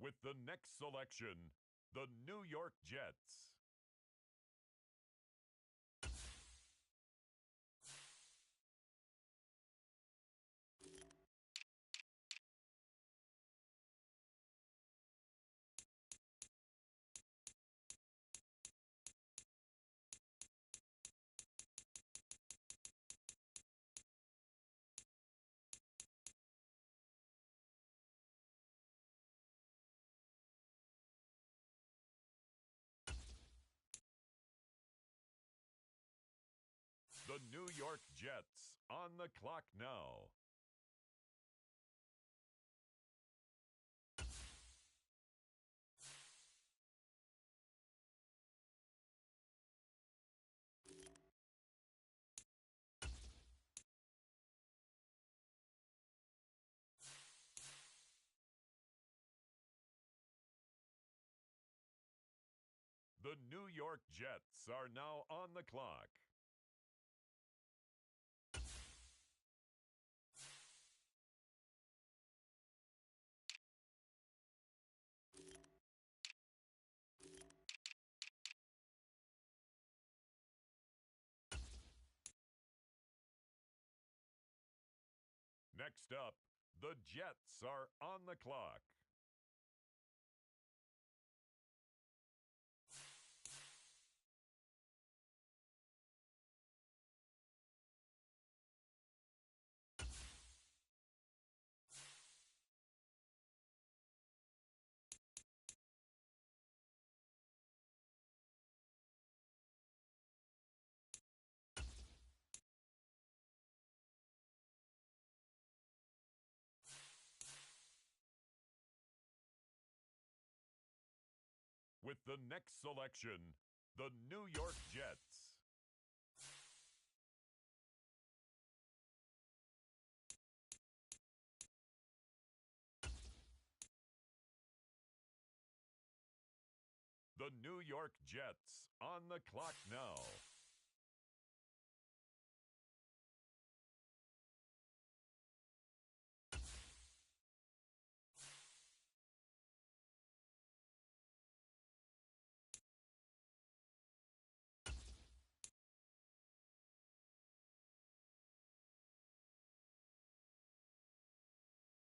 With the next selection, the New York Jets. The New York Jets on the clock now. The New York Jets are now on the clock. Next up, the Jets are on the clock. With the next selection, the New York Jets. The New York Jets on the clock now.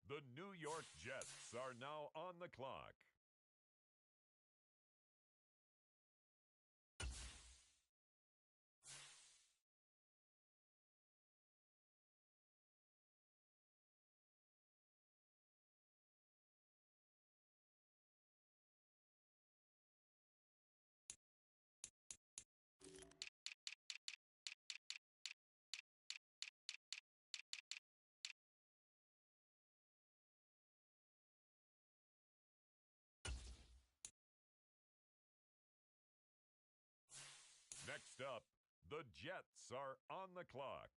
The New York Jets are now on the clock. Next up, the Jets are on the clock.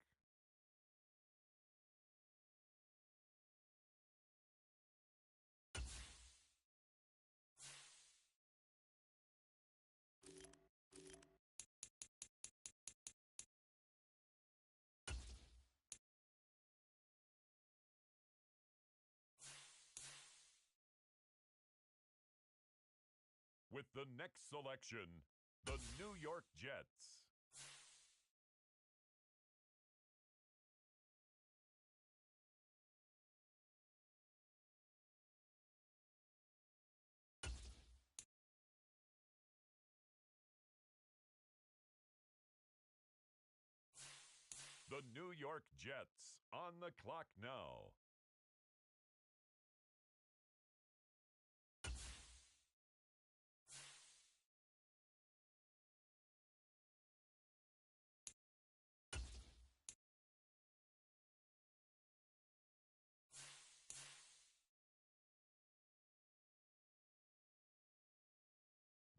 With the next selection, the New York Jets. The New York Jets on the clock now.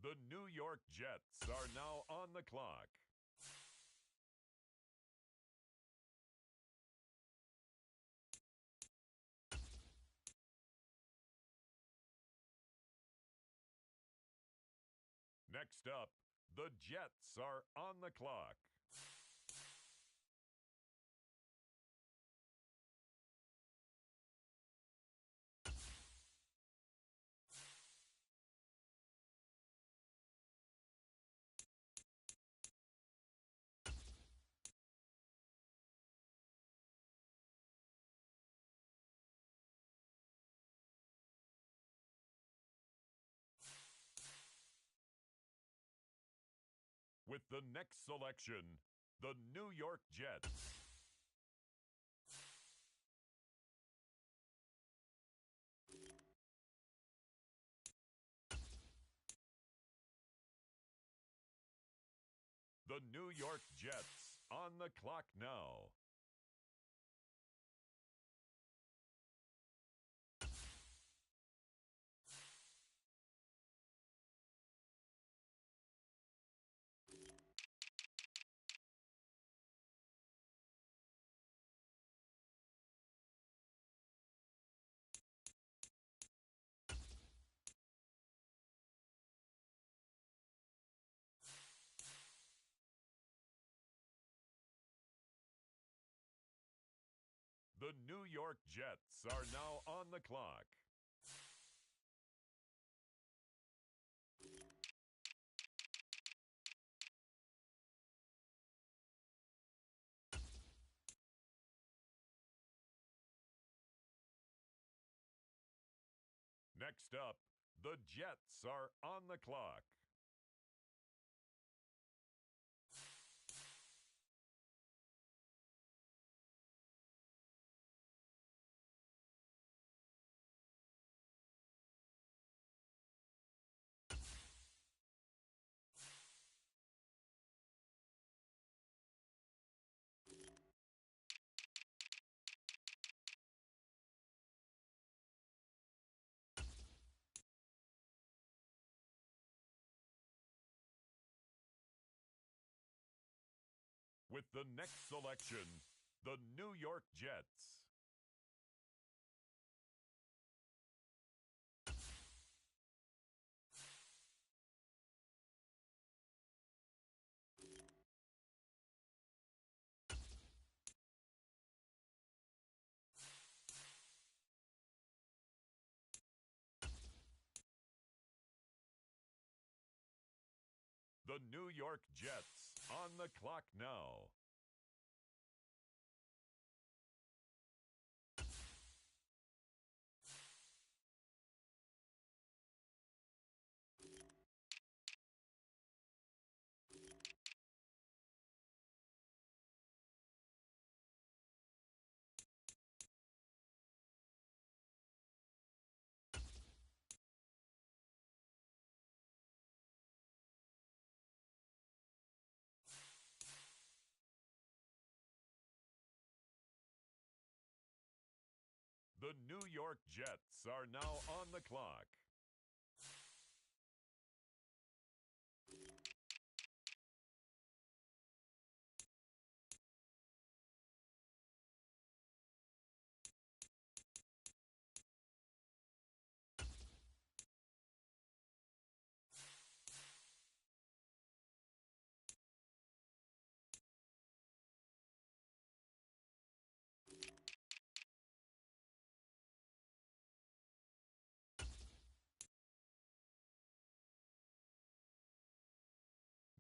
The New York Jets are now on the clock. Next up, the Jets are on the clock. With the next selection, the New York Jets. The New York Jets on the clock now. The New York Jets are now on the clock. Next up, the Jets are on the clock. With the next selection, the New York Jets. The New York Jets on the clock now. The New York Jets are now on the clock.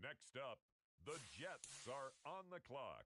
Next up, the Jets are on the clock.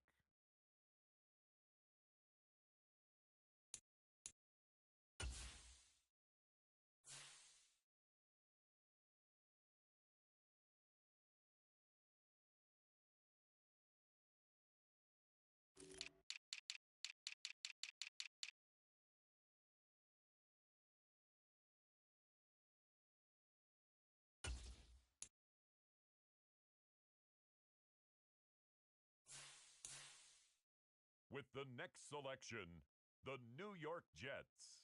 With the next selection, the New York Jets.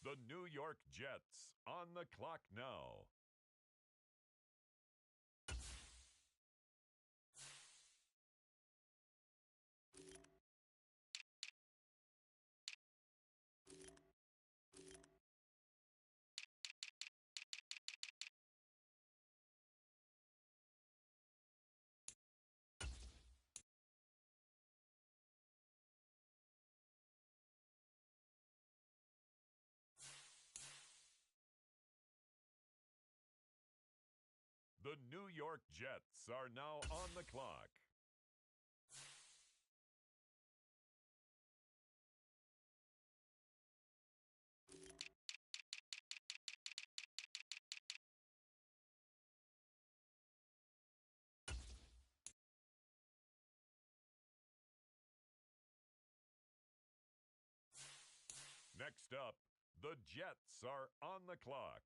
The New York Jets on the clock now. The New York Jets are now on the clock. Next up, the Jets are on the clock.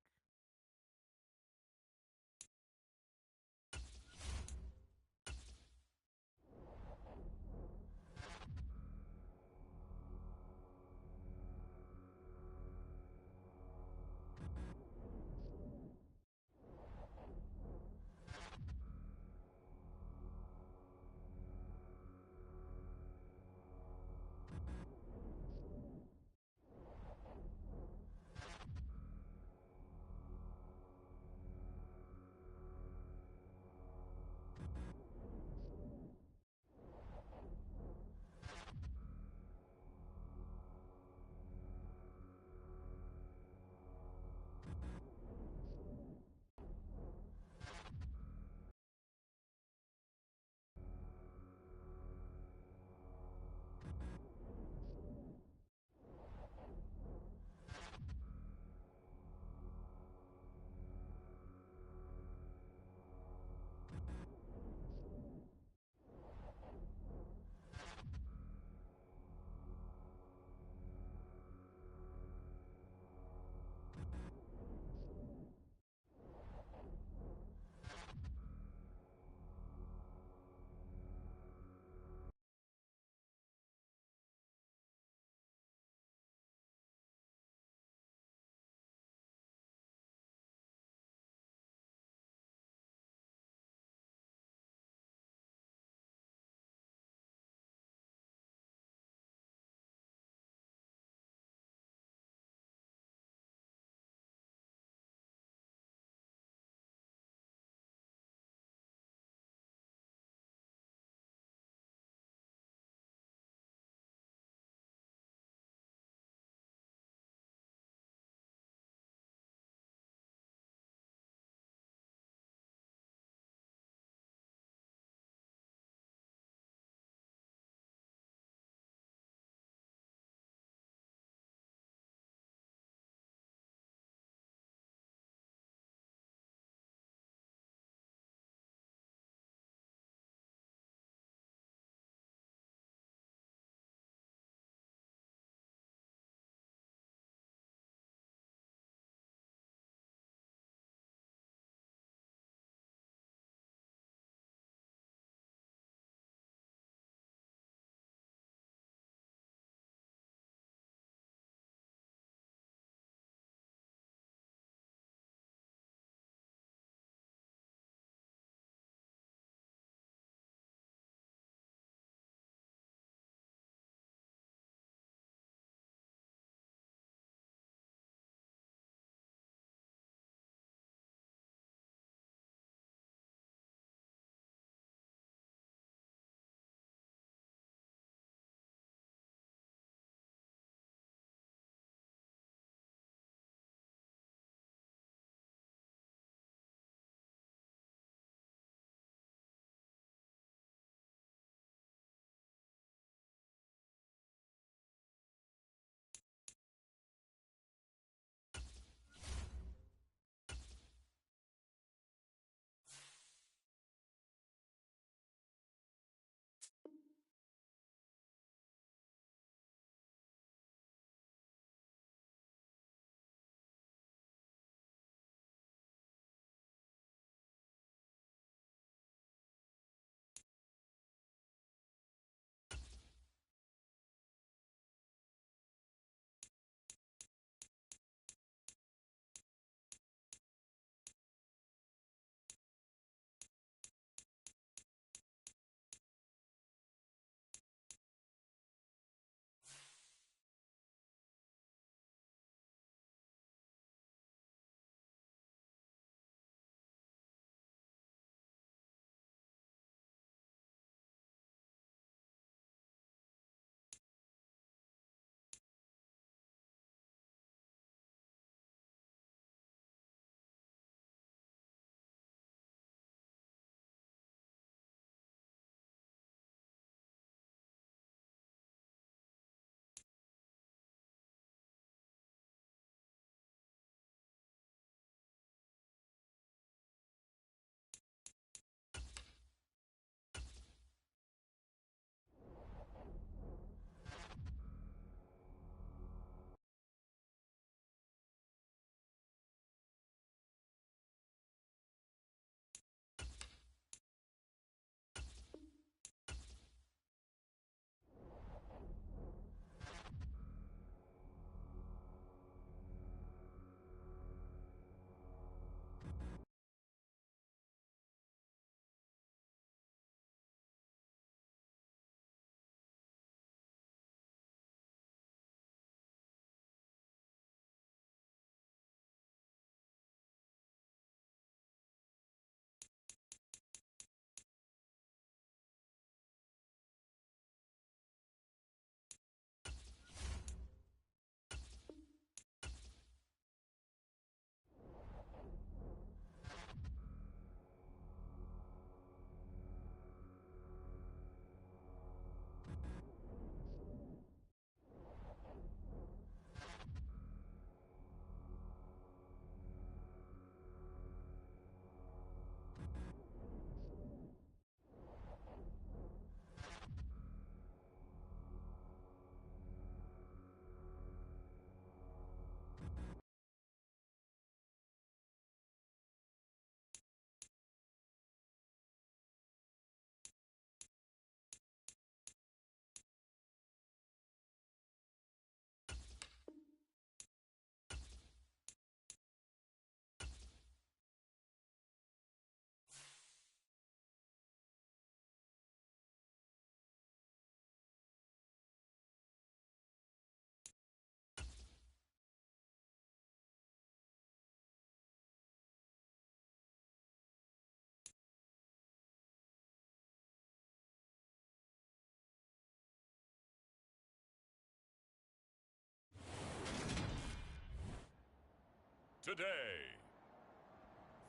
today,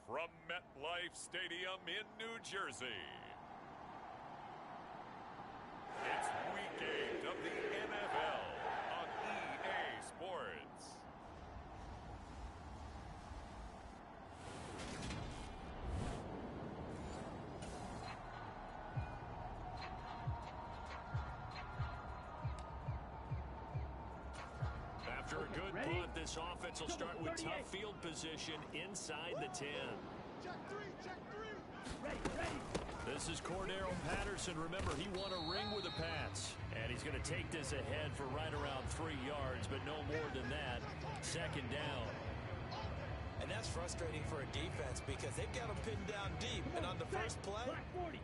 from MetLife Stadium in New Jersey, it's Week 8 of the NFL on EA Sports. After a good punt, this offense will start with tough field position inside the 10. Check three. Ready. This is Cordero Patterson. Remember, he won a ring with the Pats. And he's going to take this ahead for right around 3 yards, but no more than that. Second down. And that's frustrating for a defense because they've got them pinned down deep. And on the first play,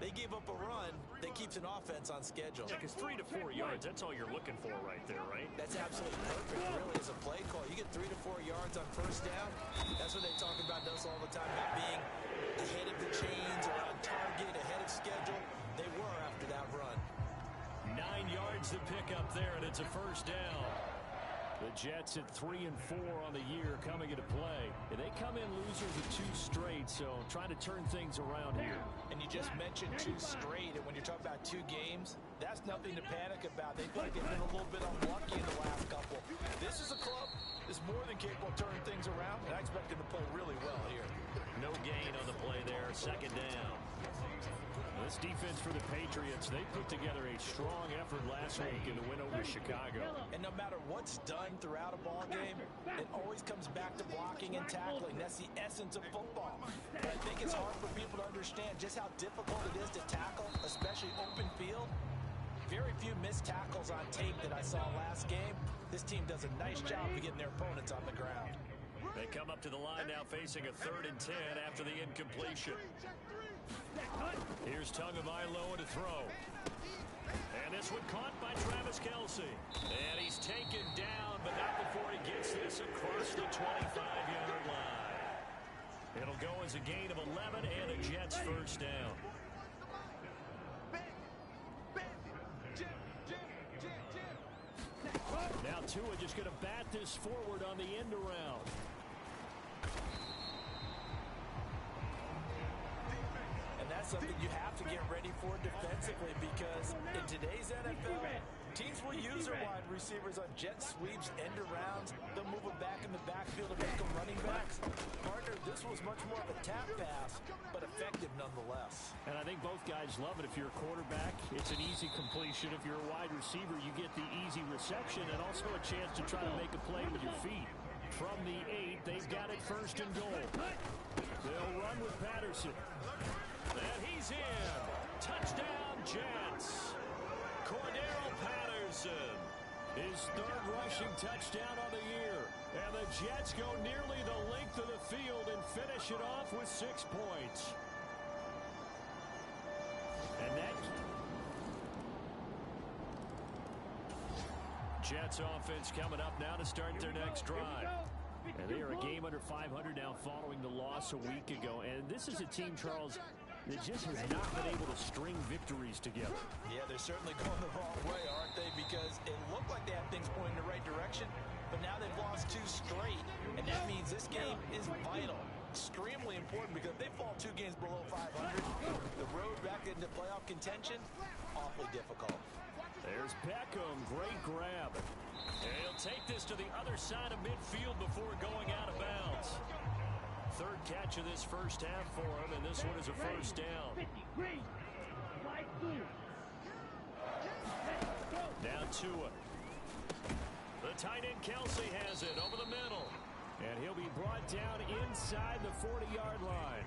they give up a run that keeps an offense on schedule. Yeah, because 3 to 4 yards, that's all you're looking for right there, right? That's absolutely perfect, really, as a play call. You get 3 to 4 yards on first down. That's what they talk about us all the time, about being ahead of the chains or on target, ahead of schedule. They were after that run. 9 yards to pick up there, and it's a first down. The Jets at 3 and 4 on the year coming into play. And they come in losers of 2 straight, so trying to turn things around here. And you just mentioned 2 straight, and when you're talking about 2 games, that's nothing to panic about. They feel like they've been a little bit unlucky in the last couple. This is a club that's more than capable of turning things around, and I expect them to play really well here. No gain on the play there, second down. This defense for the Patriots, they put together a strong effort last week in the win over Chicago. And no matter what's done throughout a ball game, it always comes back to blocking and tackling. That's the essence of football. But I think it's hard for people to understand just how difficult it is to tackle, especially open field. Very few missed tackles on tape that I saw last game. This team does a nice job of getting their opponents on the ground. They come up to the line now facing a 3rd and 10 after the incompletion. Here's Tagovailoa to throw. And this one caught by Travis Kelce. And he's taken down, but not before he gets this across the 25-yard line. It'll go as a gain of 11 and a Jets first down. Now Tua just going to bat this forward on the end around. That's something you have to get ready for defensively because in today's NFL, teams will use their wide receivers on jet sweeps, end arounds. They'll move them back in the backfield and make them running backs. Partner, this was much more of a tap pass, but effective nonetheless. And I think both guys love it. If you're a quarterback, it's an easy completion. If you're a wide receiver, you get the easy reception and also a chance to try to make a play with your feet. From the 8, they've got it first and goal. They'll run with Patterson. And he's in. Touchdown, Jets. Cordero Patterson. His 3rd rushing touchdown on the year. And the Jets go nearly the length of the field and finish it off with 6 points. And that Jets offense coming up now to start their next drive. And they are a game under 500 now following the loss a week ago. And this is a team, Charles, that just has not been able to string victories together. Yeah, they're certainly going the wrong way, aren't they? Because it looked like they have things pointing in the right direction, but now they've lost 2 straight. And that means this game is vital, extremely important, because if they fall 2 games below 500, the road back into playoff contention, awfully difficult. There's Beckham, great grab. And he'll take this to the other side of midfield before going out of bounds. 3rd catch of this first half for him, and this one is a first down. Now Tua. The tight end Kelce has it over the middle. And he'll be brought down inside the 40-yard line.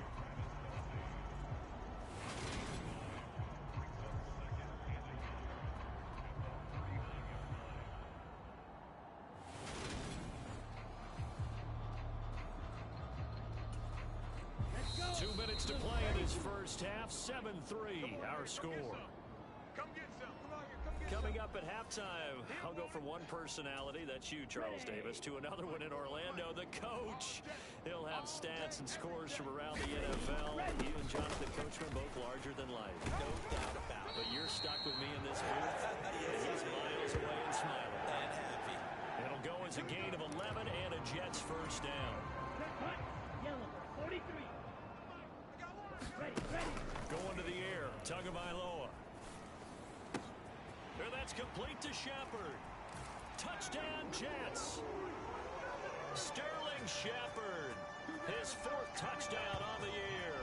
Minutes to play in this first half. 7-3 our score. Coming up at halftime, I'll go from one personality, that's you, Charles Davis, to another one in Orlando, the coach. He'll have stats and scores from around the NFL. You and Jonathan Coachman both larger than life. No doubt about it. But you're stuck with me in this booth. He's miles away and smiling. And happy. It'll go as a gain of 11 and a Jets first down. Tagovailoa. And that's complete to Shepard. Touchdown, Jets. Sterling Shepard, his 4th touchdown on the year,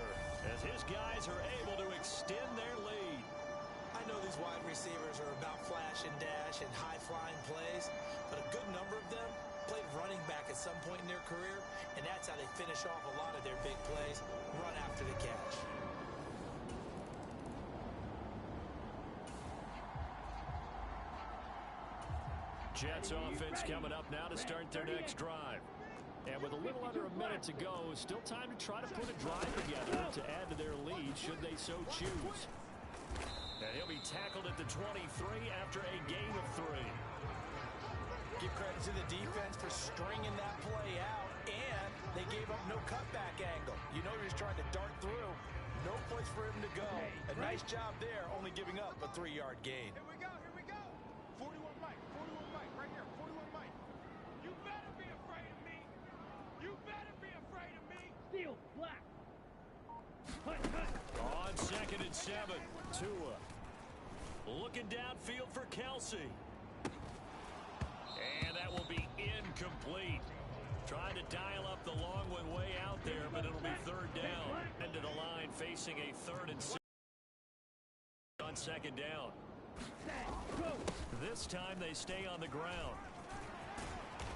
as his guys are able to extend their lead. I know these wide receivers are about flash and dash and high-flying plays, but a good number of them played running back at some point in their career, and that's how they finish off a lot of their big plays, run after the catch. Jets offense coming up now to start their next drive. And with a little under a minute to go, still time to try to put a drive together to add to their lead should they so choose. And he'll be tackled at the 23 after a gain of 3. Give credit to the defense for stringing that play out, and they gave up no cutback angle. You know he was trying to dart through. No place for him to go. A nice job there, only giving up a 3-yard gain. Here we go, here we go. 41 Mike, right here, 41 Mike. You better be afraid of me. You better be afraid of me. Steal, black. On 2nd and 7, Tua. Looking downfield for Kelsey. And that will be incomplete. Trying to dial up the long one way out there, but it'll be 3rd down. End of the line facing a 3rd and 6 on 2nd down. This time they stay on the ground.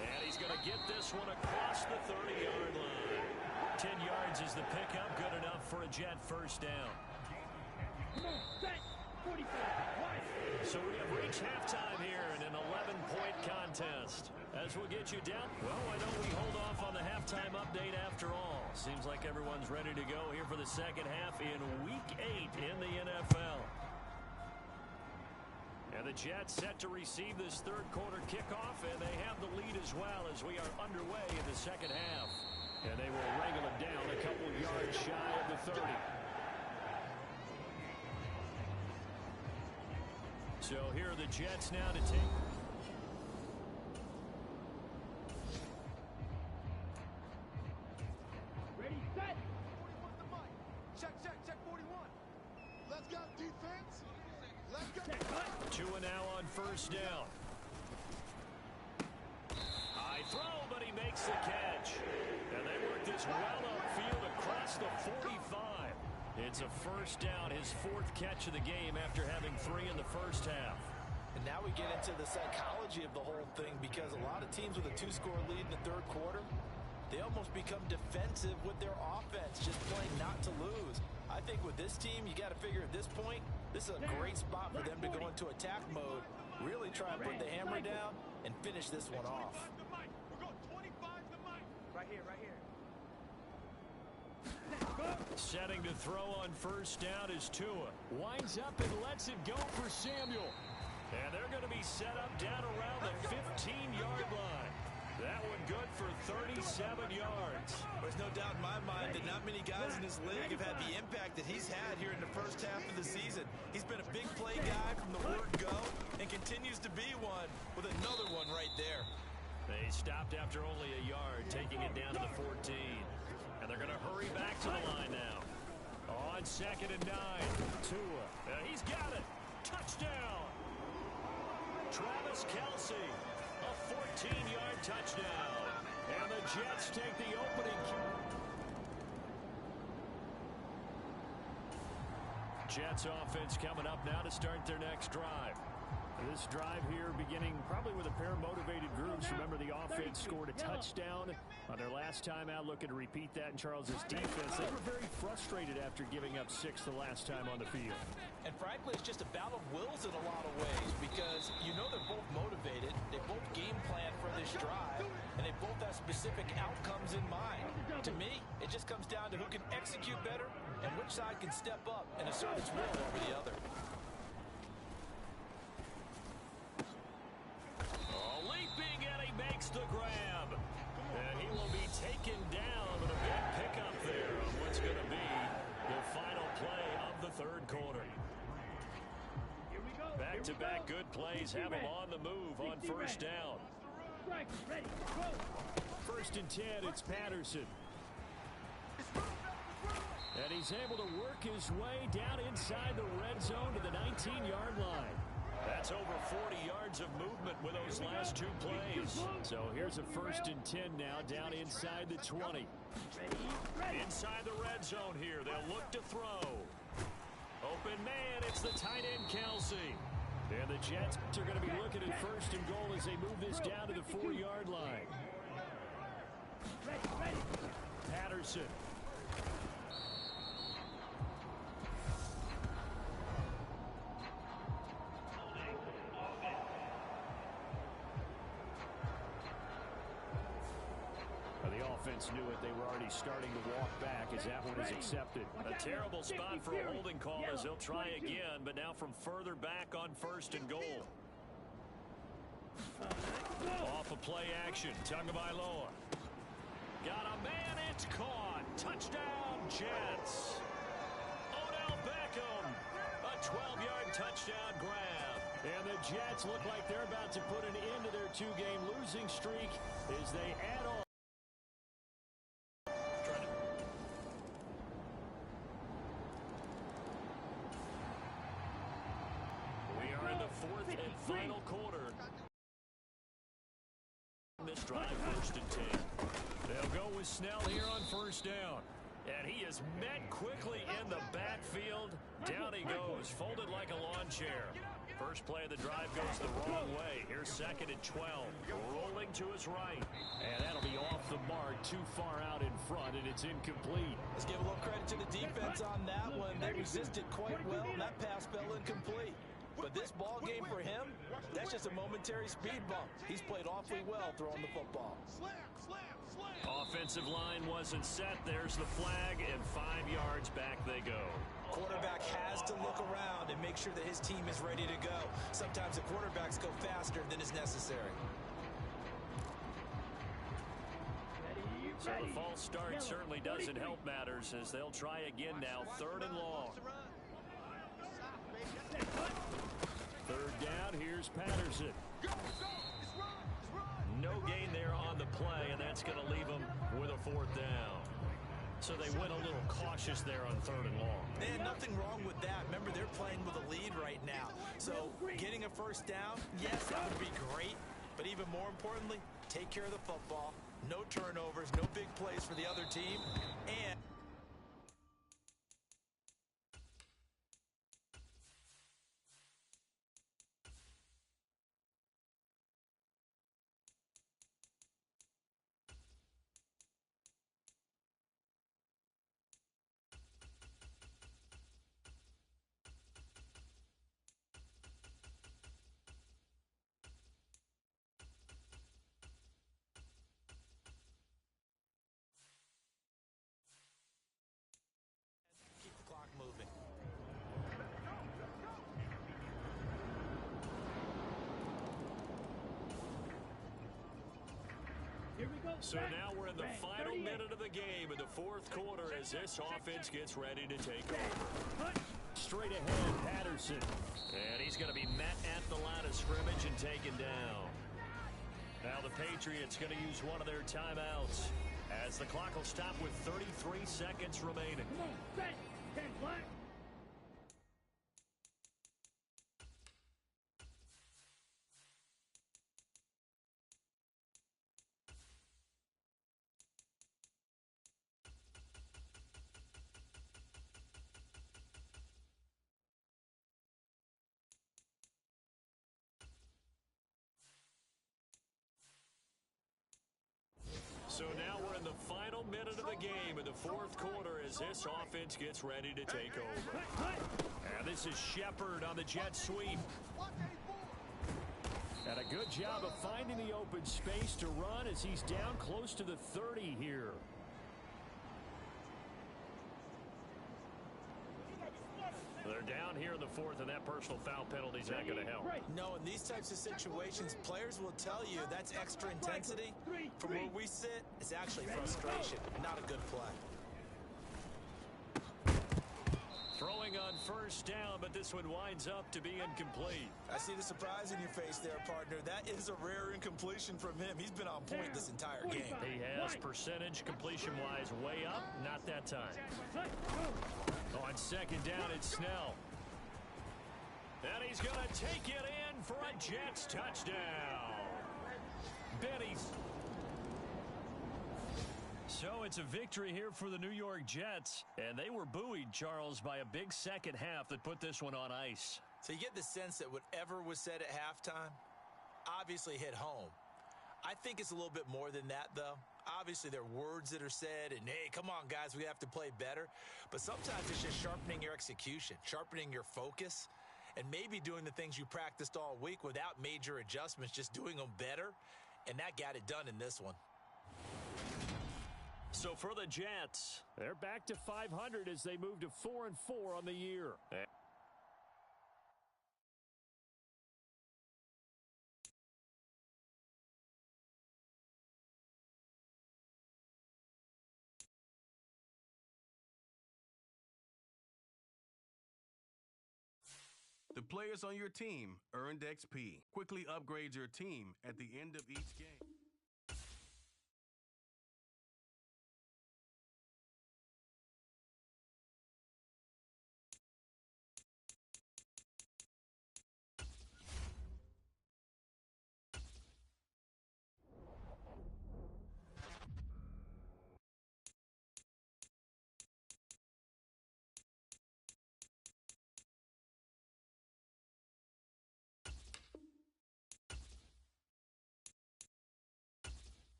And he's going to get this one across the 30-yard line. 10 yards is the pickup, good enough for a Jet 1st down. So we have reached halftime here in an 11-point contest. As we'll get you down, well, why don't we hold off on the halftime update after all? Seems like everyone's ready to go here for the second half in Week 8 in the NFL. And the Jets set to receive this 3rd quarter kickoff, and they have the lead as well as we are underway in the second half. And they will wrangle it down a couple yards shy of the 30. So here are the Jets now to take. Ready, set. 41 to Mike. Check 41. Let's go, defense. Let's go. Tua now on 1st down. High throw, but he makes the catch. And they work this well upfield across the 45. It's a 1st down, his 4th catch of the game after having 3 in the 1st half. And now we get into the psychology of the whole thing, because a lot of teams with a 2-score lead in the 3rd quarter, they almost become defensive with their offense, just playing not to lose. I think with this team, you got to figure at this point, this is a great spot for them to go into attack mode, really try and put the hammer down and finish this one off. We're going 25 to Mike. Right here. Setting to throw on 1st down is Tua. Winds up and lets it go for Samuel. And they're going to be set up down around the 15-yard line. That one good for 37 yards. There's no doubt in my mind that not many guys in this league have had the impact that he's had here in the 1st half of the season. He's been a big play guy from the word go and continues to be one with another one right there. They stopped after only a yard, taking it down to the 14. And they're going to hurry back to the line now. On 2nd and 9, Tua. He's got it. Touchdown. Travis Kelsey, a 14-yard touchdown. And the Jets take the opening. Jets offense coming up now to start their next drive. This drive here beginning probably with a pair of motivated groups. Remember, the offense scored a touchdown on their last time out, looking to repeat that in Charles's defense. They were very frustrated after giving up 6 the last time on the field. And frankly, it's just a battle of wills in a lot of ways, because you know they're both motivated, they both game plan for this drive, and they both have specific outcomes in mind. To me, it just comes down to who can execute better and which side can step up and assert its will over the other. Makes the grab, and he will be taken down with a big pickup there on what's going to be the final play of the 3rd quarter. Back-to-back good plays have him on the move on 1st down. 1st and 10, it's Patterson. And he's able to work his way down inside the red zone to the 19-yard line. That's over 40 yards of movement with those last two plays. So here's a 1st and 10 now down inside the 20. Inside the red zone here. They'll look to throw. Open man, it's the tight end, Kelsey. And the Jets are going to be looking at 1st and goal as they move this down to the 4-yard line. Patterson. The offense knew it. They were already starting to walk back as that one is accepted. A terrible spot for a holding call as they'll try again, but now from further back on 1st and goal. Off of play action, Tagovailoa. Got a man, it's caught. Touchdown, Jets. Odell Beckham, a 12-yard touchdown grab. And the Jets look like they're about to put an end to their 2-game losing streak as they add on. We are in the 4th and final quarter. This drive, 1st and 10. They'll go with Snell here on 1st down. And he is met quickly in the backfield. Down he goes, folded like a lawn chair. First play of the drive goes the wrong way. Here's 2nd and 12. Rolling to his right. And that'll be off the mark, too far out in front, and it's incomplete. Let's give a little credit to the defense on that one. They resisted quite well, and that pass fell incomplete. But this ball game for him, that's just a momentary speed bump. He's played awfully well throwing the football. Offensive line wasn't set. There's the flag, and 5 yards back they go. Quarterback has to look around and make sure that his team is ready to go. Sometimes the quarterbacks go faster than is necessary. So the false start certainly doesn't help matters as they'll try again now, 3rd and long. 3rd down, here's Patterson. No gain there on the play, and that's going to leave them with a 4th down. So they went a little cautious there on 3rd and long. And nothing wrong with that. Remember, they're playing with a lead right now. So getting a 1st down, yes, that would be great. But even more importantly, take care of the football. No turnovers, no big plays for the other team. And keep the clock moving. So now we're in the final minute of the game in the 4th quarter as this offense gets ready to take over. Straight ahead, Patterson. And he's going to be met at the line of scrimmage and taken down. Now the Patriots going to use one of their timeouts as the clock will stop with 33 seconds remaining. So now we're in the final minute of the game in the 4th quarter as this offense gets ready to take over. And this is Shepard on the jet sweep. And a good job of finding the open space to run as he's down close to the 30 here. They're down here in the 4th, and that personal foul penalty is not going to help. No, in these types of situations, players will tell you that's extra intensity. From where we sit, it's actually frustration, not a good play. Throwing on 1st down, but this one winds up to be incomplete. I see the surprise in your face there, partner. That is a rare incompletion from him. He's been on point this entire game. He has. Pass percentage, completion-wise, way up. Not that time. On second down, it's Snell. And he's going to take it in for a Jets touchdown. Benny's. So it's a victory here for the New York Jets. And they were buoyed, Charles, by a big second half that put this one on ice. So you get the sense that whatever was said at halftime obviously hit home. I think it's a little bit more than that, though. Obviously, there are words that are said, and, hey, come on, guys, we have to play better. But sometimes it's just sharpening your execution, sharpening your focus, and maybe doing the things you practiced all week without major adjustments, just doing them better. And that got it done in this one. So for the Jets, they're back to 500 as they move to 4-4 on the year. The players on your team earned XP. Quickly upgrade your team at the end of each game.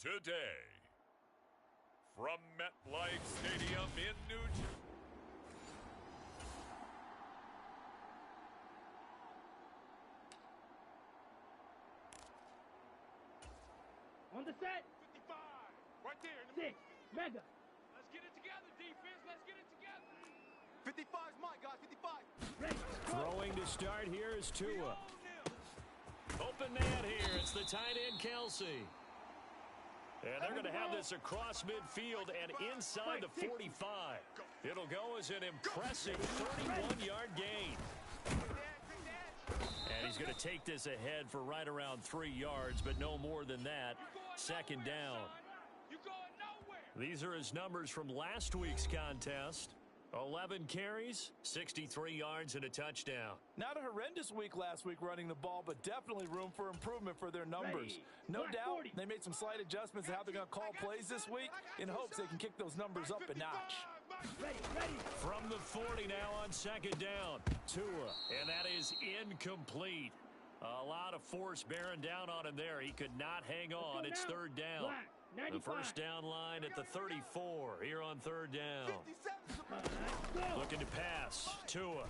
Today, from MetLife Stadium in New Jersey. On the set. 55. Right there. In the 6. Mega. Let's get it together, defense. Let's get it together. 55 is mine, guys. 55. Ready. Throwing to start here is Tua. Open man here. It's the tight end, Kelsey. And they're going to have this across midfield and inside the 45. It'll go as an impressive 31-yard gain. And he's going to take this ahead for right around 3 yards, but no more than that. Second down. These are his numbers from last week's contest. 11 carries, 63 yards, and a touchdown. Not a horrendous week last week running the ball, but definitely room for improvement for their numbers. No doubt they made some slight adjustments to how they're going to call plays this week in hopes they can kick those numbers up a notch. From the 40 now on second down. Tua, and that is incomplete. A lot of force bearing down on him there. He could not hang on. It's third down. The first down line at the 34 here on third down. Looking to pass. Tua.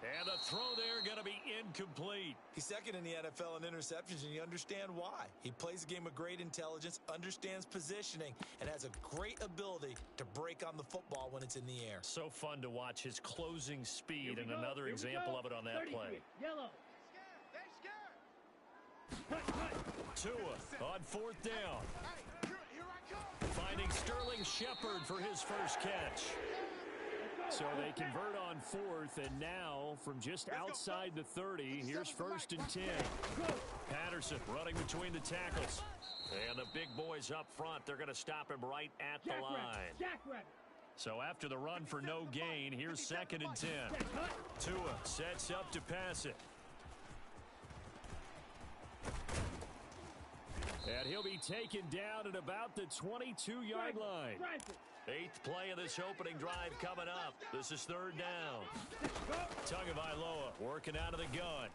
And the throw there going to be incomplete. He's second in the NFL in interceptions, and you understand why. He plays a game of great intelligence, understands positioning, and has a great ability to break on the football when it's in the air. So fun to watch his closing speed, and another example of it on that play. Yellow. Tua on fourth down. Finding Sterling Shepard for his first catch. So they convert on fourth, and now from just outside the 30, here's first and 10. Patterson running between the tackles. And the big boys up front, they're going to stop him right at the line. So after the run for no gain, here's second and 10. Tua sets up to pass it. And he'll be taken down at about the 22-yard line. 8th play of this opening drive coming up. This is third down. Tagovailoa working out of the gun.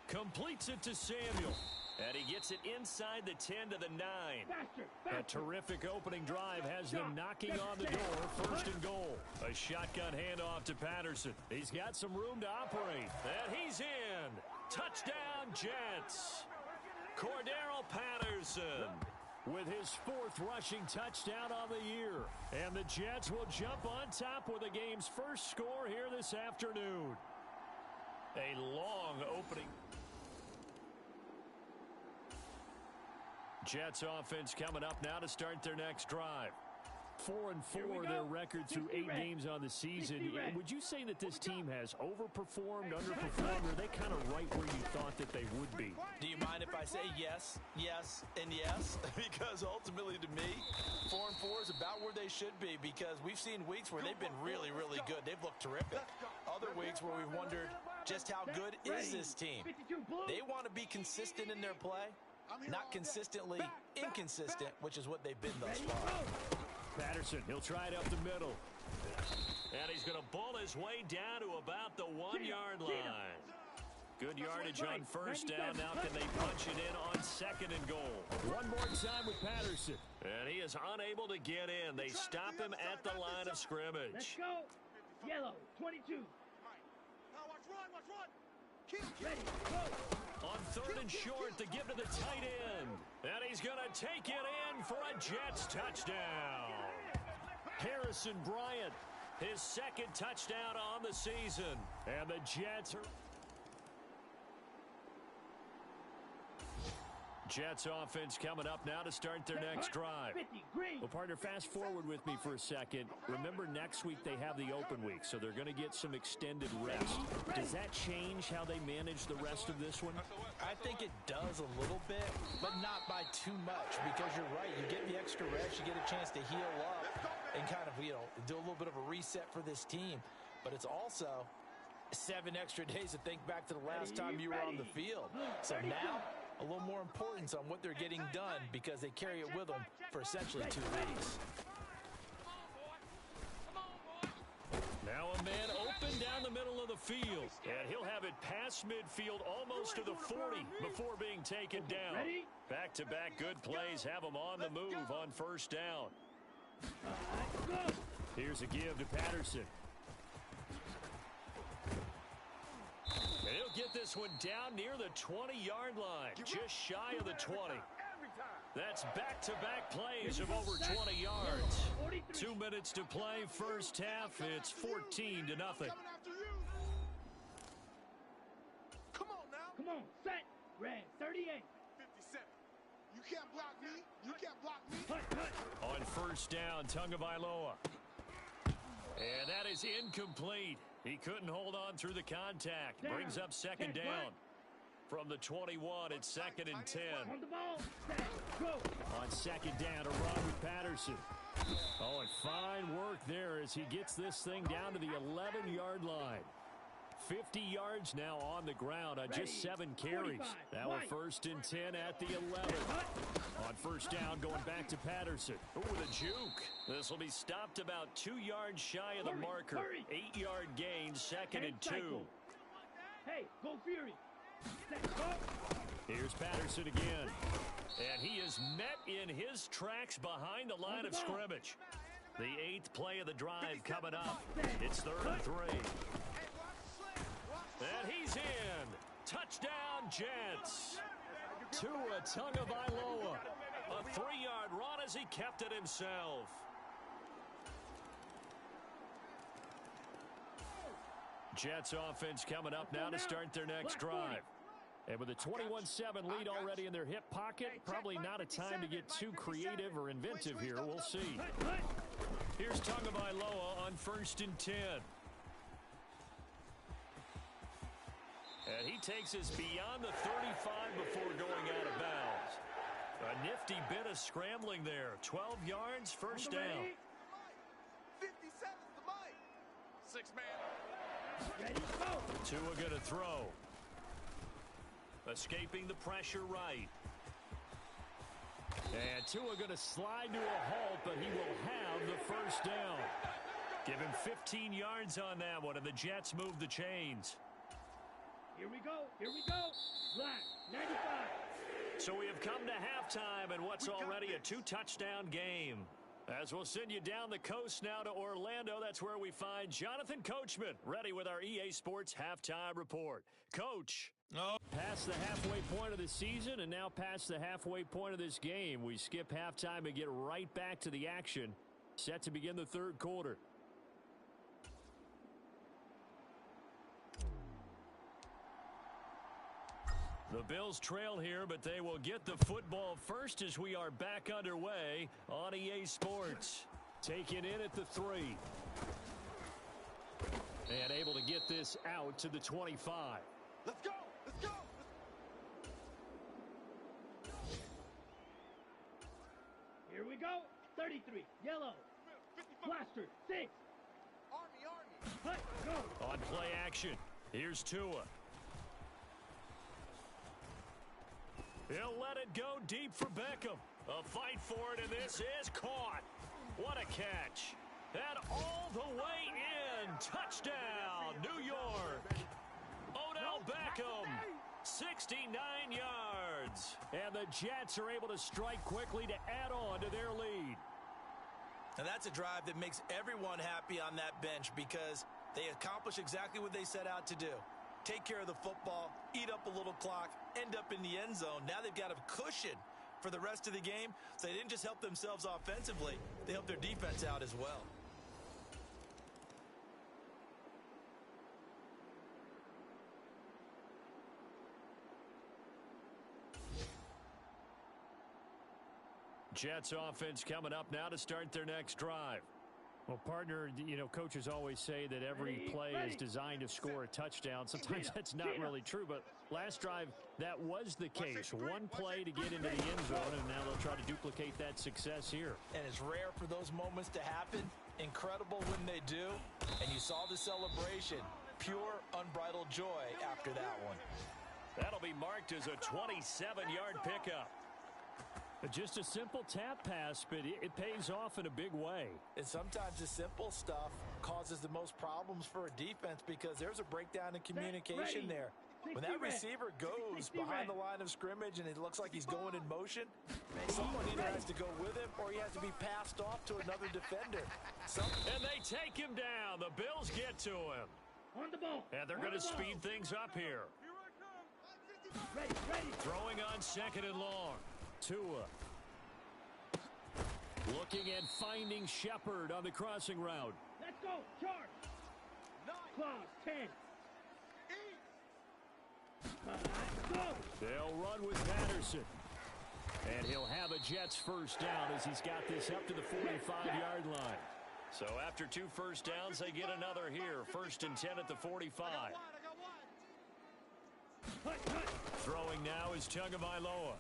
Completes it to Samuel. And he gets it inside the 10 to the 9. A terrific opening drive has them knocking on the door. First and goal. A shotgun handoff to Patterson. He's got some room to operate. And he's in. Touchdown, Jets. Cordero Patterson with his 4th rushing touchdown on the year. And the Jets will jump on top with the game's first score here this afternoon. A long opening. Jets offense coming up now to start their next drive. 4-4 their record through 8 games on the season. Would you say that this team has overperformed, underperformed, or are they kind of right where you thought that they would be? Do you mind if I say yes, yes, and yes? Because ultimately to me, 4-4 is about where they should be, because we've seen weeks where they've been really, really good. They've looked terrific. Other weeks where we've wondered just how good is this team. They want to be consistent in their play, not consistently inconsistent, which is what they've been thus far. Patterson, he'll try it up the middle. And he's going to bull his way down to about the 1-yard line. Good yardage on first down. Now can they punch it in on 2nd and goal? One more time with Patterson. And he is unable to get in. They stop him at the line of scrimmage. Let's go. Yellow, 22. Now watch run. Ready, go. On 3rd and short to give to the tight end. And he's going to take it in for a Jets touchdown. Harrison Bryant, his 2nd touchdown on the season. And the Jets are... Jets offense coming up now to start their next drive. Well, partner, fast forward with me for a second. Remember, next week they have the open week, so they're going to get some extended rest. Does that change how they manage the rest of this one? I think it does a little bit, but not by too much, because you're right. You get the extra rest, you get a chance to heal up and kind of, do a little bit of a reset for this team. But it's also 7 extra days to think back to the last time you were on the field. So now, a little more importance on what they're getting done, because they carry it with them for essentially 2 weeks. Now a man open down the middle of the field. And he'll have it past midfield almost to the 40 before being taken down. Back-to-back good plays have him on the move on first down. Here's a give to Patterson. And he'll get this one down near the 20-yard line, just shy of the 20. That's back-to-back plays of over 20 yards. 2 minutes to play first half. It's 14-0. Come on now. Come on, set. Red, 38. 57. You can't block me. You can't block me. On first down, Tagovailoa. And that is incomplete. He couldn't hold on through the contact. Brings up 2nd down. From the 21, it's 2nd and 10. On the ball, set, go. On 2nd down, a run with Patterson. Oh, and fine work there as he gets this thing down to the 11-yard line. 50 yards now on the ground on just 7 carries. Now a 1st and 10 at the 11. On first down, going back to Patterson. Ooh, with a juke. This will be stopped about 2 yards shy of the marker. 8-yard gain, 2nd and 2. Hey, go Fury. Set, go. Here's Patterson again. And he is met in his tracks behind the line of scrimmage. The 8th play of the drive coming up. It's 3rd and 3. And he's in. Touchdown, Jets. Tua Tagovailoa. A 3-yard run as he kept it himself. Jets offense coming up now to start their next drive. And with a 21-7 lead already in their hip pocket, probably not a time to get too creative or inventive here. We'll see. Here's Tagovailoa on 1st and 10. And he takes us beyond the 35 before going out of bounds. A nifty bit of scrambling there. 12 yards, first down. 57's the mic. 6-man. Ready, go. Tua going to throw. Escaping the pressure right. And Tua going to slide to a halt, but he will have the first down. Give him 15 yards on that one, and the Jets move the chains. Here we go. Here we go. Black, 95. So we have come to halftime in what's already a 2-touchdown game. As we'll send you down the coast now to Orlando, that's where we find Jonathan Coachman, ready with our EA Sports Halftime Report. Coach, past the halfway point of the season and now past the halfway point of this game. We skip halftime and get right back to the action. Set to begin the third quarter. The Bills trail here, but they will get the football first as we are back underway on EA Sports. Taken in at the 3. And able to get this out to the 25. Let's go! Let's go! Here we go. 33. Yellow. 55. Blaster. 6. Army. Hut. Go. On play action, here's Tua. He'll let it go deep for Beckham. A fight for it, and this is caught. What a catch. And all the way in. Touchdown, New York. Odell Beckham, 69 yards. And the Jets are able to strike quickly to add on to their lead. And that's a drive that makes everyone happy on that bench because they accomplish exactly what they set out to do. Take care of the football, eat up a little clock, end up in the end zone. Now they've got a cushion for the rest of the game. So they didn't just help themselves offensively, they helped their defense out as well. Jets offense coming up now to start their next drive. Well, partner, you know, coaches always say that every play is designed to score a touchdown. Sometimes that's not really true, but last drive, that was the case. One play to get into the end zone, and now they'll try to duplicate that success here. And it's rare for those moments to happen. Incredible when they do. And you saw the celebration. Pure, unbridled joy after that one. That'll be marked as a 27-yard pickup. Just a simple tap pass, but it pays off in a big way. And sometimes the simple stuff causes the most problems for a defense because there's a breakdown in communication there. When that receiver goes behind the line of scrimmage and it looks like he's going in motion, someone either has to go with him or he has to be passed off to another defender. And they take him down. The Bills get to him. On the ball. And they're going to speed things up here. Ready. Throwing on second and long. Tua. Looking and finding Shepard on the crossing route. Let's go. Charge. Claws. 10. Let's go. They'll run with Patterson. And he'll have a Jets first down as he's got this up to the 45-yard line. So after 2 first downs, they get another here. 1st and 10 at the 45. Throwing now is Tagovailoa.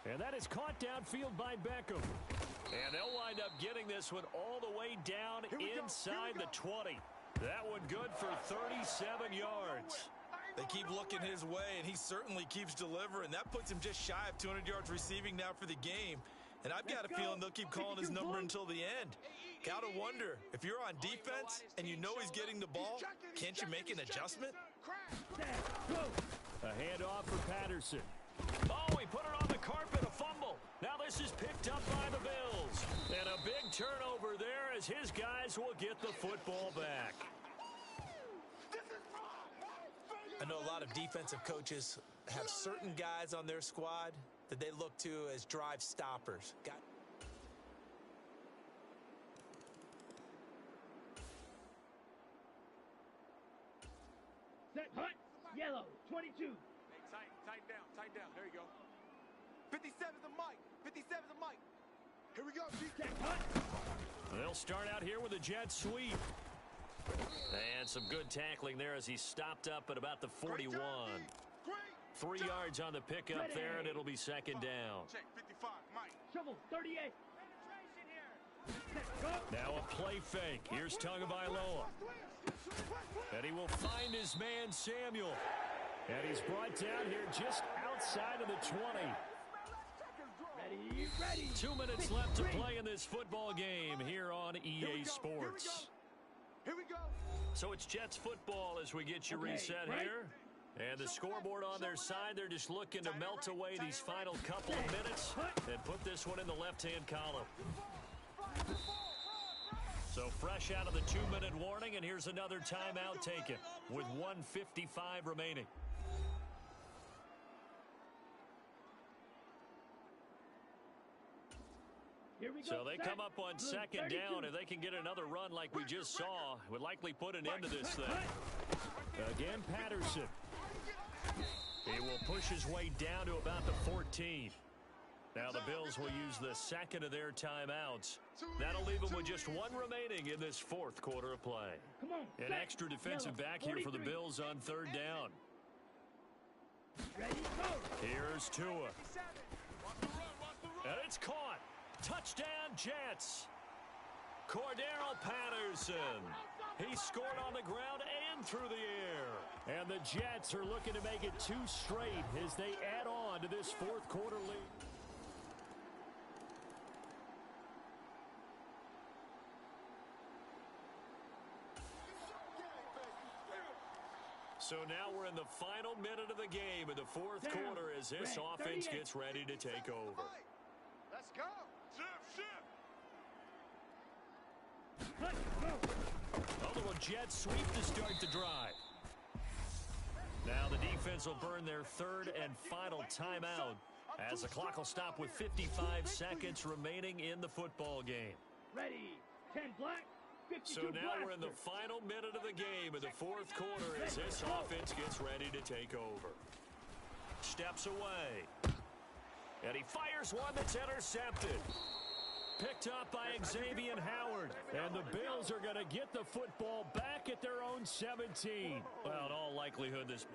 And that is caught downfield by Beckham. And they'll wind up getting this one all the way down inside the 20. That one good for 37 yards. They keep looking his way, and he certainly keeps delivering. That puts him just shy of 200 yards receiving now for the game. And I've got a feeling they'll keep calling his number until the end. Gotta wonder, if you're on defense and you know he's getting the ball, can't you make an adjustment? A handoff for Patterson. Oh, he put it on the carpet, a fumble. Now this is picked up by the Bills. And a big turnover there as his guys will get the football back. I know a lot of defensive coaches have certain guys on their squad that they look to as drive stoppers. Set. Hut. Yellow. 22. Tighten down. There you go. 57's the mic. 57's the mic. Here we go, Set. Hut. They'll start out here with a jet sweep. And some good tackling there as he stopped up at about the 41. 3 yards on the pickup there, and it'll be second down. Check 55, Mike. Shovel. 38. Now a play fake. Here's Tagovailoa. And he will find his man, Samuel. And he's brought down here just outside of the 20. Ready. 2 minutes left to play in this football game here on EA Sports. Here we go. So it's Jets football as we get you reset right. here. And the scoreboard on their side, they're just looking to melt away these final couple of minutes and put this one in the left-hand column. So fresh out of the 2-minute warning, and here's another timeout taken with 1:55 remaining. So they come up on second down. If they can get another run like we just saw, would likely put an end to this thing. Again, Patterson. He will push his way down to about the 14. Now the Bills will use the second of their timeouts. That'll leave them with just one remaining in this fourth quarter of play. An extra defensive back here for the Bills on third down. Here's Tua. And it's caught. Touchdown, Jets. Cordero Patterson. He scored on the ground and through the air. And the Jets are looking to make it 2 straight as they add on to this fourth quarter lead. So now we're in the final minute of the game in the fourth quarter as this offense gets ready to take over. Let's go. Shift. A little jet sweep to start the drive. Now the defense will burn their third and final timeout as the clock will stop with 55 seconds remaining in the football game. Ready, 10 black. So now we're in the final minute of the game in the fourth quarter as this offense gets ready to take over. Steps away. And he fires one that's intercepted. Picked up by Xavier Howard. And the Bills are going to get the football back at their own 17. Well, in all likelihood, this...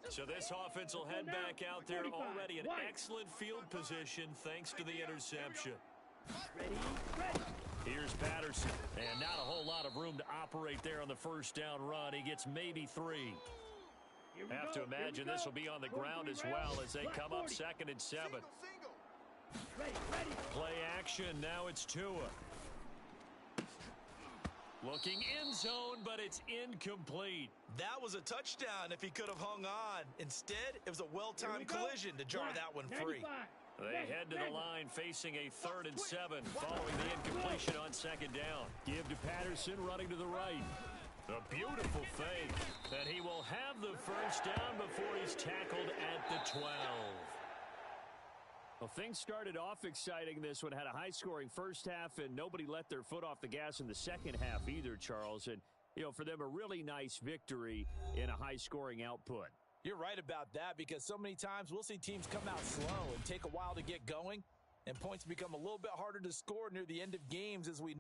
So this offense will head back out there already in excellent field position thanks to the interception. Here's Patterson. And not a whole lot of room to operate there on the first down run. He gets maybe 3. Have to imagine this will be on the ground as well as they come up 2nd and 7. Play action. Now it's Tua. Looking end zone, but it's incomplete. That was a touchdown if he could have hung on. Instead, it was a well-timed collision to jar that one free. They head to the line facing a 3rd and 7 following the incompletion on 2nd down. Give to Patterson running to the right. A beautiful fake that he will have the first down before he's tackled at the 12. Well, things started off exciting. This one had a high-scoring first half, and nobody let their foot off the gas in the second half either, Charles. And, you know, for them, a really nice victory in a high-scoring output. You're right about that because so many times we'll see teams come out slow and take a while to get going, and points become a little bit harder to score near the end of games as we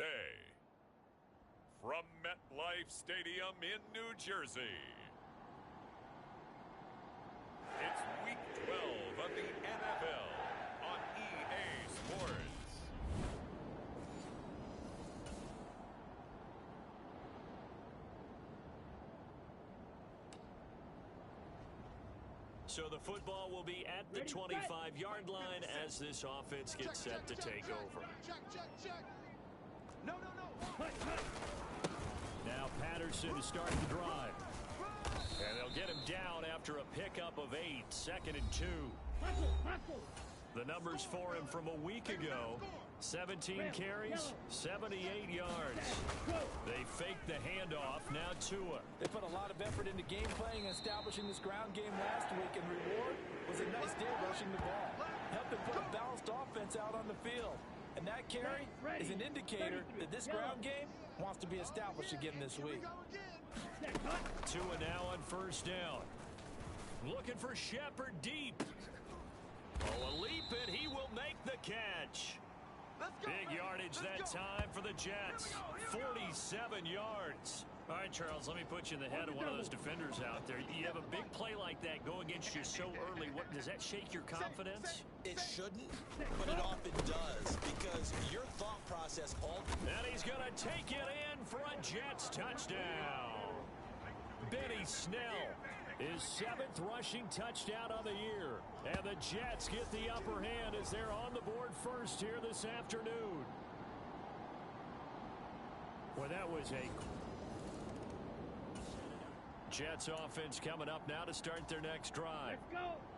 USA. From MetLife Stadium in New Jersey, it's Week 12 of the NFL on EA Sports. So the football will be at the 25-yard line as this offense gets set to take over. Check. No. Now Patterson is starting to drive. And they'll get him down after a pickup of 8, 2nd and 2. The numbers for him from a week ago, 17 carries, 78 yards. They faked the handoff, now Tua. They put a lot of effort into game playing and establishing this ground game last week, and reward was a nice day rushing the ball. Helped them put a balanced offense out on the field. And that carry is an indicator that this ground game wants to be established again this week. Tua now on first down. Looking for Shepard deep. Oh, a leap, and he will make the catch. Big yardage that time for the Jets. 47 yards. All right, Charles, let me put you in the head of one of those defenders out there. You have a big play like that go against you so early. What, does that shake your confidence? It shouldn't, but it often does, because your thought process all... And he's going to take it in for a Jets touchdown. Benny Snell, his 7th rushing touchdown of the year. And the Jets get the upper hand as they're on the board first here this afternoon. Well, that was a... Jets offense coming up now to start their next drive.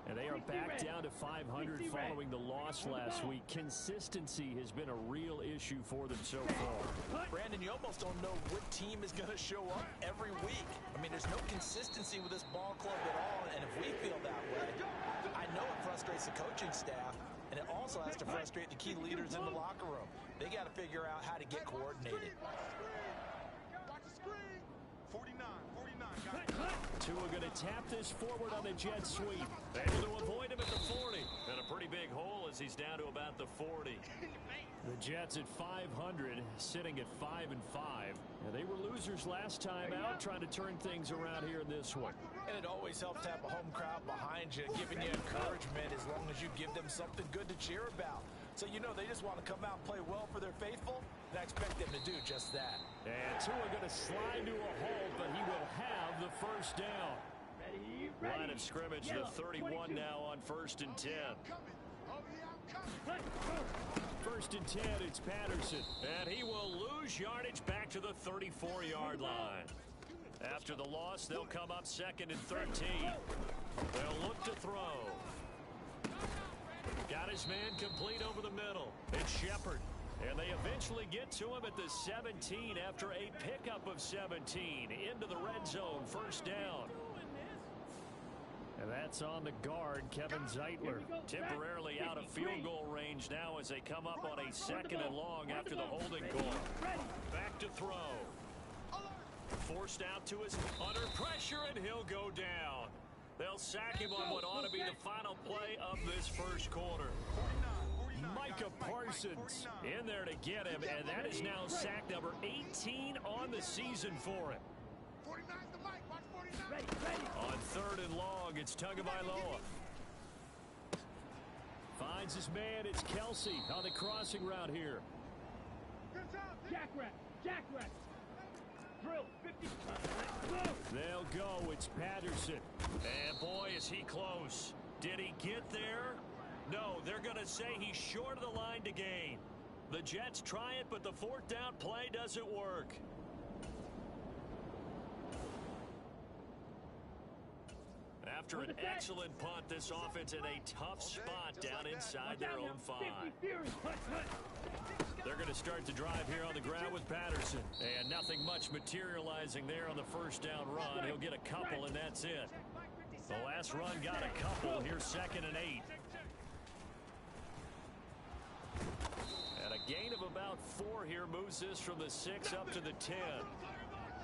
And they are back down to 500 following the loss last week. Consistency has been a real issue for them so far. Brandon, you almost don't know what team is going to show up every week. I mean, there's no consistency with this ball club at all, and if we feel that way, I know it frustrates the coaching staff, and it also has to frustrate the key leaders in the locker room. They got to figure out how to get coordinated. Watch the screen. 49. Tua going to tap this forward on the jet sweep. Able to avoid him at the 40. And a pretty big hole as he's down to about the 40. The Jets at 500, sitting at 5-5. And they were losers last time out, trying to turn things around here in this one. And it always helps to have a home crowd behind you, giving you encouragement as long as you give them something good to cheer about. So you know they just want to come out and play well for their faithful, and I expect them to do just that. And Tua going to slide to a halt, but he will have the first down. Line of scrimmage, the 31 now on 1st and 10. First and 10, it's Patterson. And he will lose yardage back to the 34-yard line. After the loss, they'll come up 2nd and 13. They'll look to throw. Got his man complete over the middle. It's Shepard. And they eventually get to him at the 17 after a pickup of 17. Into the red zone, first down. And that's on the guard, Kevin Zeitler. Temporarily out of field goal range now as they come up on a 2nd and long after the holding call. Back to throw. Forced out to his under pressure, and he'll go down. They'll sack him on what ought to be the final play of this first quarter. Micah Parsons in there to get him, and that is now sack number 18 on the season for him. On 3rd and long, it's Tagovailoa. Finds his man, it's Kelsey on the crossing route here. Jackrack. Drill, 50. They'll go, it's Patterson. And boy, is he close. Did he get there? No, they're going to say he's short of the line to gain. The Jets try it, but the 4th down play doesn't work. After an excellent punt, this offense in a tough spot down inside their own 5. They're going to start the drive here on the ground with Patterson. And nothing much materializing there on the first down run. He'll get a couple, and that's it. The last run got a couple. Here's 2nd and 8. And a gain of about 4 here moves this from the 6 up to the 10.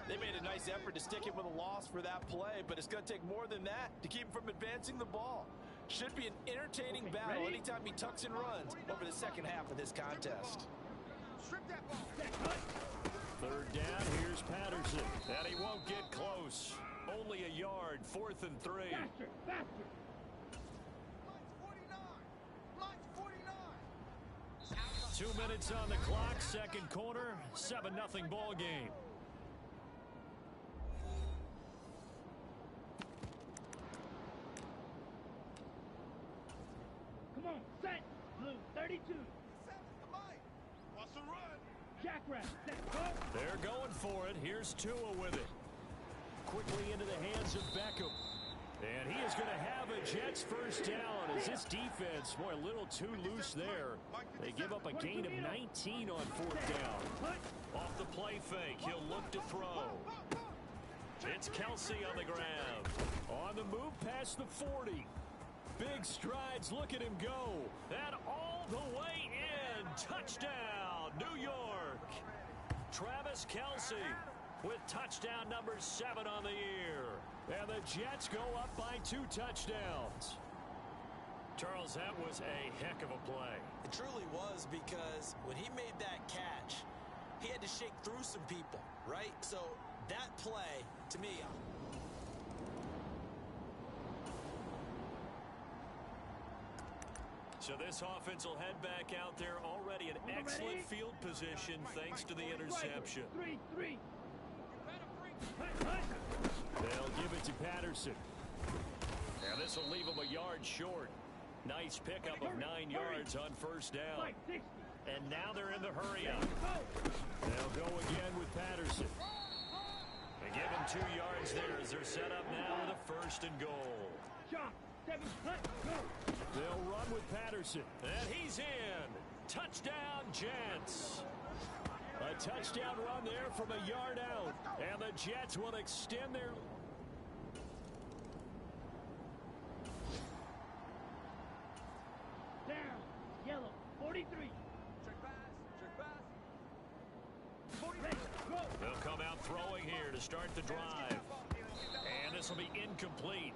They made a nice effort to stick him with a loss for that play, but it's going to take more than that to keep him from advancing the ball. Should be an entertaining battle anytime he tucks and runs over the second half of this contest. Strip that ball. Third down, here's Patterson. And he won't get close. Only a yard, 4th and 3. Faster, faster. Mine's 49. 2 minutes on the clock, second quarter, 7-0 ball game. Come on, set. Blue, 32. Wants to run. Jackrabbit, set, go. They're going for it. Here's Tua with it. Quickly into the hands of Beckham. And he is going to have a Jets first down as this defense, boy, a little too loose there. They give up a gain of 19 on 4th down. Off the play fake, he'll look to throw. It's Kelsey on the ground. On the move past the 40. Big strides, look at him go. And all the way in. Touchdown, New York. Travis Kelsey with touchdown number 7 on the year. And the Jets go up by 2 touchdowns. Charles, that was a heck of a play. It truly was, because when he made that catch, he had to shake through some people, right? So that play, to me, so this offense will head back out there already in excellent field position thanks to the interception. 3-3. They'll give it to Patterson. Now this will leave him a yard short. Nice pickup of 9 yards on first down. And now they're in the hurry up. They'll go again with Patterson. They give him 2 yards there as they're set up now with a 1st and goal. They'll run with Patterson. And he's in. Touchdown, Jets. A touchdown run there from a yard out. And the Jets will extend their... Down. Yellow. 43. Check pass. 40. Go. They'll come out throwing here to start the drive. And this will be incomplete.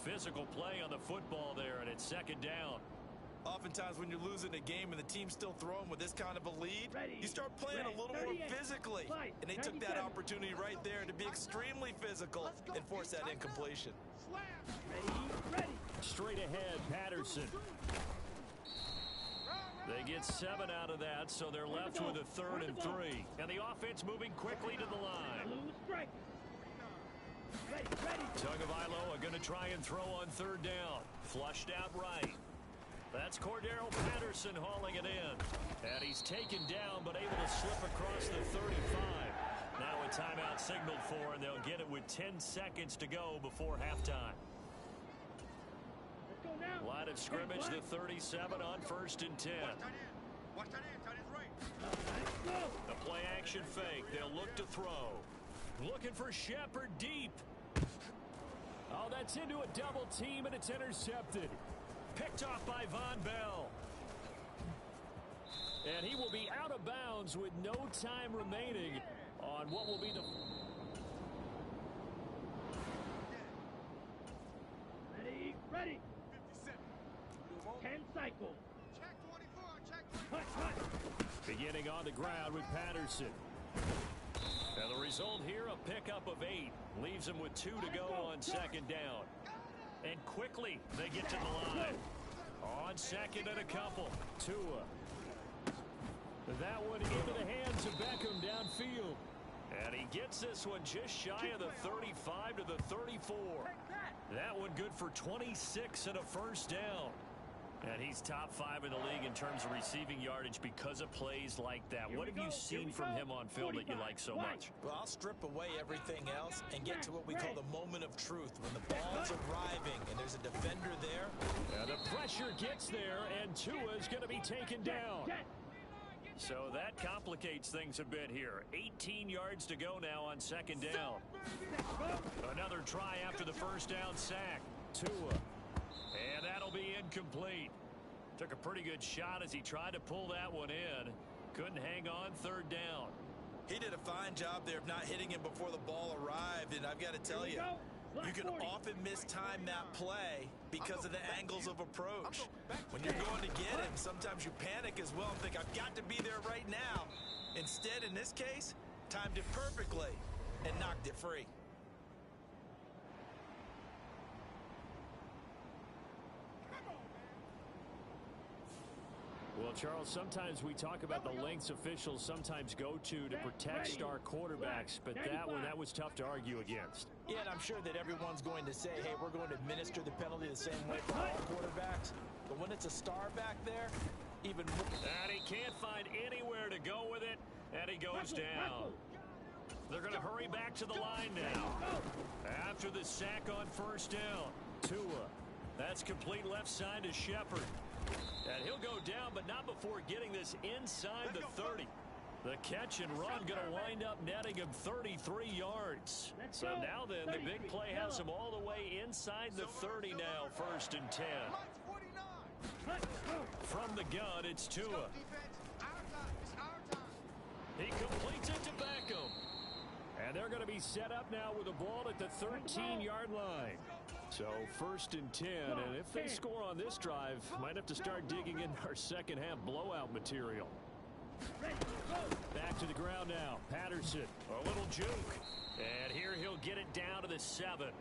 Physical play on the football there, and it's 2nd down. oftentimes when you're losing a game and the team's still throwing with this kind of a lead, you start playing a little more physically. And they took that opportunity right there to be extremely physical and force that incompletion. Ready. Straight ahead, Patterson. They get 7 out of that, so they're left with a 3rd and 3. And the offense moving quickly to the line. Tagovailoa are going to try and throw on 3rd down. Flushed out right. That's Cordero Patterson hauling it in. And he's taken down, but able to slip across the 35. Now a timeout signaled for, and they'll get it with 10 seconds to go before halftime. Line of scrimmage, the 37 on 1st and 10. The play action fake. They'll look to throw. Looking for Shepard deep. Oh, that's into a double team, and it's intercepted. Picked off by Von Bell. And he will be out of bounds with no time remaining on what will be the... Ready. 10 cycles. Check 24, check 24. Beginning on the ground with Patterson. And the result here, a pickup of 8. Leaves them with 2 to go on 2nd down. And quickly, they get to the line. On 2nd and a couple. Tua. That one into the hands of Beckham downfield. And he gets this one just shy of the 35 to the 34. That one good for 26 and a 1st down. And he's top 5 in the league in terms of receiving yardage because of plays like that. What have you seen from him on film that you like so much? Well, I'll strip away everything else and get to what we call the moment of truth. When the ball's arriving and there's a defender there. And the pressure gets there, and Tua is going to be taken down. So that complicates things a bit here. 18 yards to go now on 2nd down. Another try after the 1st down sack. Tua. And that'll be incomplete. Took a pretty good shot as he tried to pull that one in. Couldn't hang on 3rd down. He did a fine job there of not hitting him before the ball arrived. And I've got to tell you, You can often mistime that play because of the angles of approach. When you're going to get him, sometimes you panic as well and think, I've got to be there right now. Instead, in this case, timed it perfectly and knocked it free. Well, Charles, sometimes we talk about the lengths officials sometimes go to protect star quarterbacks, but that was tough to argue against. Yeah, and I'm sure that everyone's going to say, hey, we're going to administer the penalty the same way for all quarterbacks. But when it's a star back there, even more. And he can't find anywhere to go with it, and he goes down. They're going to hurry back to the line now. After the sack on first down, Tua. That's complete left side to Shepard. And he'll go down, but not before getting this inside the 30. The catch and run going to wind up netting him 33 yards. So now then, the big play has him all the way inside the 30 now, 1st and 10. From the gun, it's Tua. He completes it to Beckham. And they're going to be set up now with the ball at the 13-yard line. So 1st and 10, and if they score on this drive, might have to start digging in our second half blowout material. Back to the ground now. Patterson, a little juke. And here he'll get it down to the 7.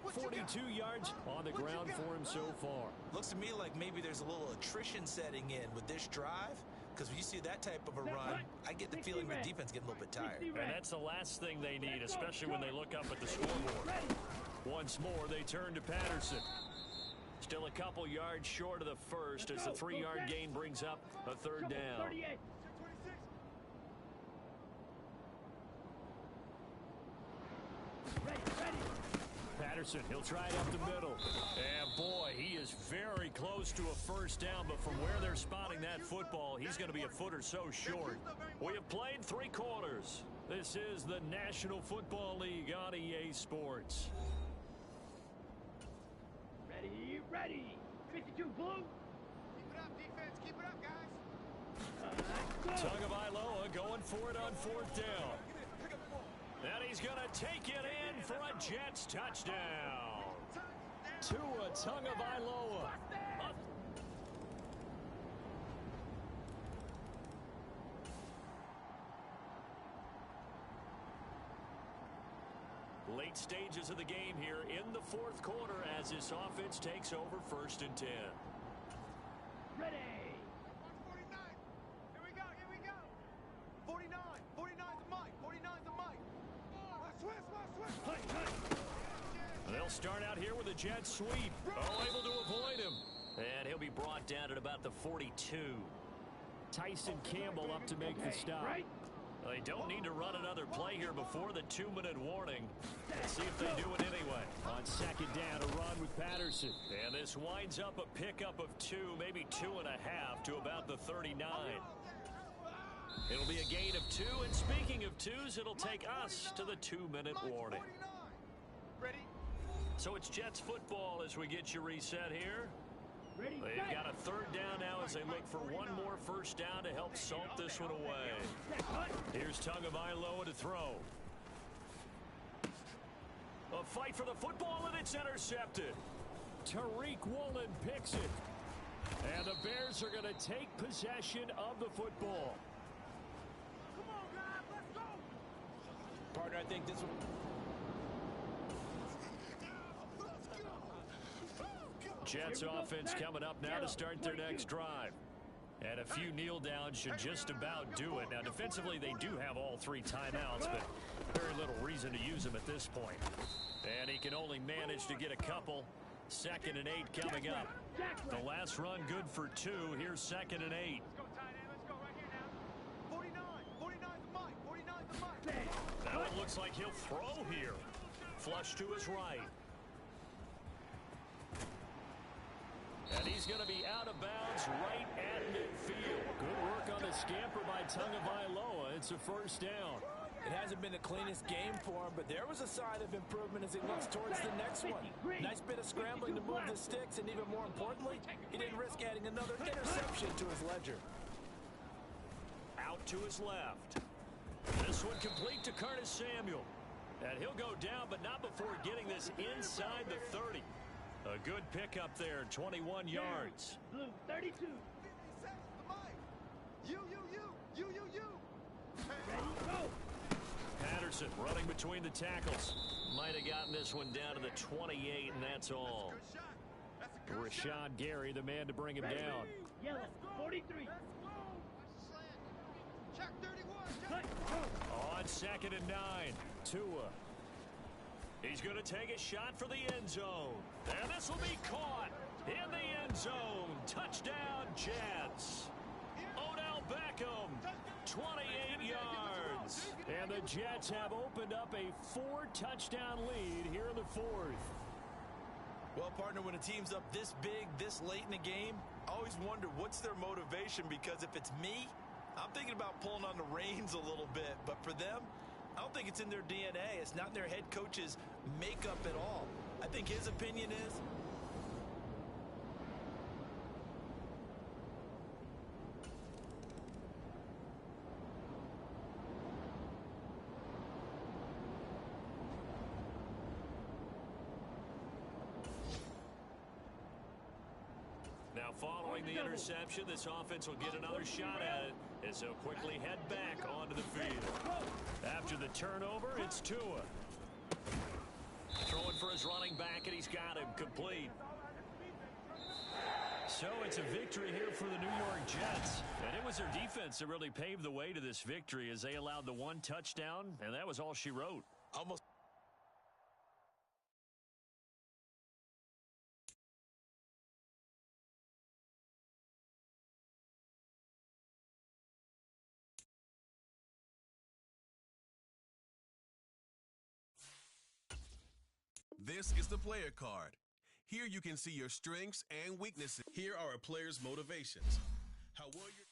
42 yards on the ground for him so far. Looks to me like maybe there's a little attrition setting in with this drive. Because when you see that type of a run, I get the feeling the defense getting a little bit tired. And that's the last thing they need, especially when they look up at the scoreboard. Once more, they turn to Patterson. Still a couple yards short of the first as the 3-yard gain brings up a 3rd down. Patterson, he'll try it up the middle. And boy, he is very close to a 1st down, but from where they're spotting that football, he's going to be a foot or so short. We have played 3 quarters. This is the National Football League on EA Sports. Ready. 52 blue. Keep it up, defense. Keep it up, guys. Tagovailoa going for it on 4th down. And he's going to take it in for a Jets touchdown. Tua Tagovailoa. Late stages of the game here in the 4th quarter as this offense takes over 1st and 10. Ready. 149. Here we go. 49. 49's a Mike. 49's a Mike. Swift. They'll start out here with a jet sweep. Able to avoid him. And he'll be brought down at about the 42. Tyson Campbell up to make the stop. They don't need to run another play here before the 2-minute warning. Let's see if they do it anyway. On 2nd down, a run with Patterson. And this winds up a pickup of 2, maybe 2.5 to about the 39. It'll be a gain of 2, and speaking of 2s, it'll take us to the 2-minute warning. Ready? So it's Jets football as we get you reset here. They've got a 3rd down now as they look for one more 1st down to help salt this one away. Here's Tagovailoa to throw. A fight for the football, and it's intercepted. Tariq Woolen picks it. And the Bears are going to take possession of the football. Come on, guys. Let's go. Partner, I think this one. Jets offense coming up now to start their next drive. And a few kneel downs should just about do it. Now, defensively, they do have all 3 timeouts, but very little reason to use them at this point. And he can only manage to get a couple. 2nd and 8 coming up. The last run good for 2. Here's 2nd and 8. Let's go, tight end. Let's go right here now. 49. 49's a Mike. 49's a Mike. That one looks like he'll throw here. Flush to his right. And he's going to be out of bounds right at midfield. Good work on the scamper by Tagovailoa. It's a 1st down. It hasn't been the cleanest game for him, but there was a sign of improvement as he looks towards the next one. Nice bit of scrambling to move the sticks, and even more importantly, he didn't risk adding another interception to his ledger. Out to his left. This one complete to Curtis Samuel. And he'll go down, but not before getting this inside the 30. A good pickup there, 21 yards. Blue, 32. You. Ready, go. Patterson running between the tackles. Might have gotten this one down to the 28, and that's all. Rashad Gary, the man to bring him down. Yellow, 43. Check 31. Cut, go. On 2nd and 9, Tua. He's going to take a shot for the end zone. And this will be caught in the end zone. Touchdown, Jets. Odell Beckham, 28 yards. And the Jets have opened up a 4-touchdown lead here in the 4th. Well, partner, when a team's up this big, this late in the game, I always wonder what's their motivation, because if it's me, I'm thinking about pulling on the reins a little bit. But for them, I don't think it's in their DNA. It's not in their head coach's makeup at all. I think his opinion is, now following the interception, this offense will get another shot at it as they'll quickly head back onto the field. After the turnover, it's Tua. Throwing for his running back, and he's got him complete. So it's a victory here for the New York Jets. And it was their defense that really paved the way to this victory as they allowed the 1 touchdown, and that was all she wrote. almost. This is the player card. Here you can see your strengths and weaknesses. Here are a player's motivations. How well you're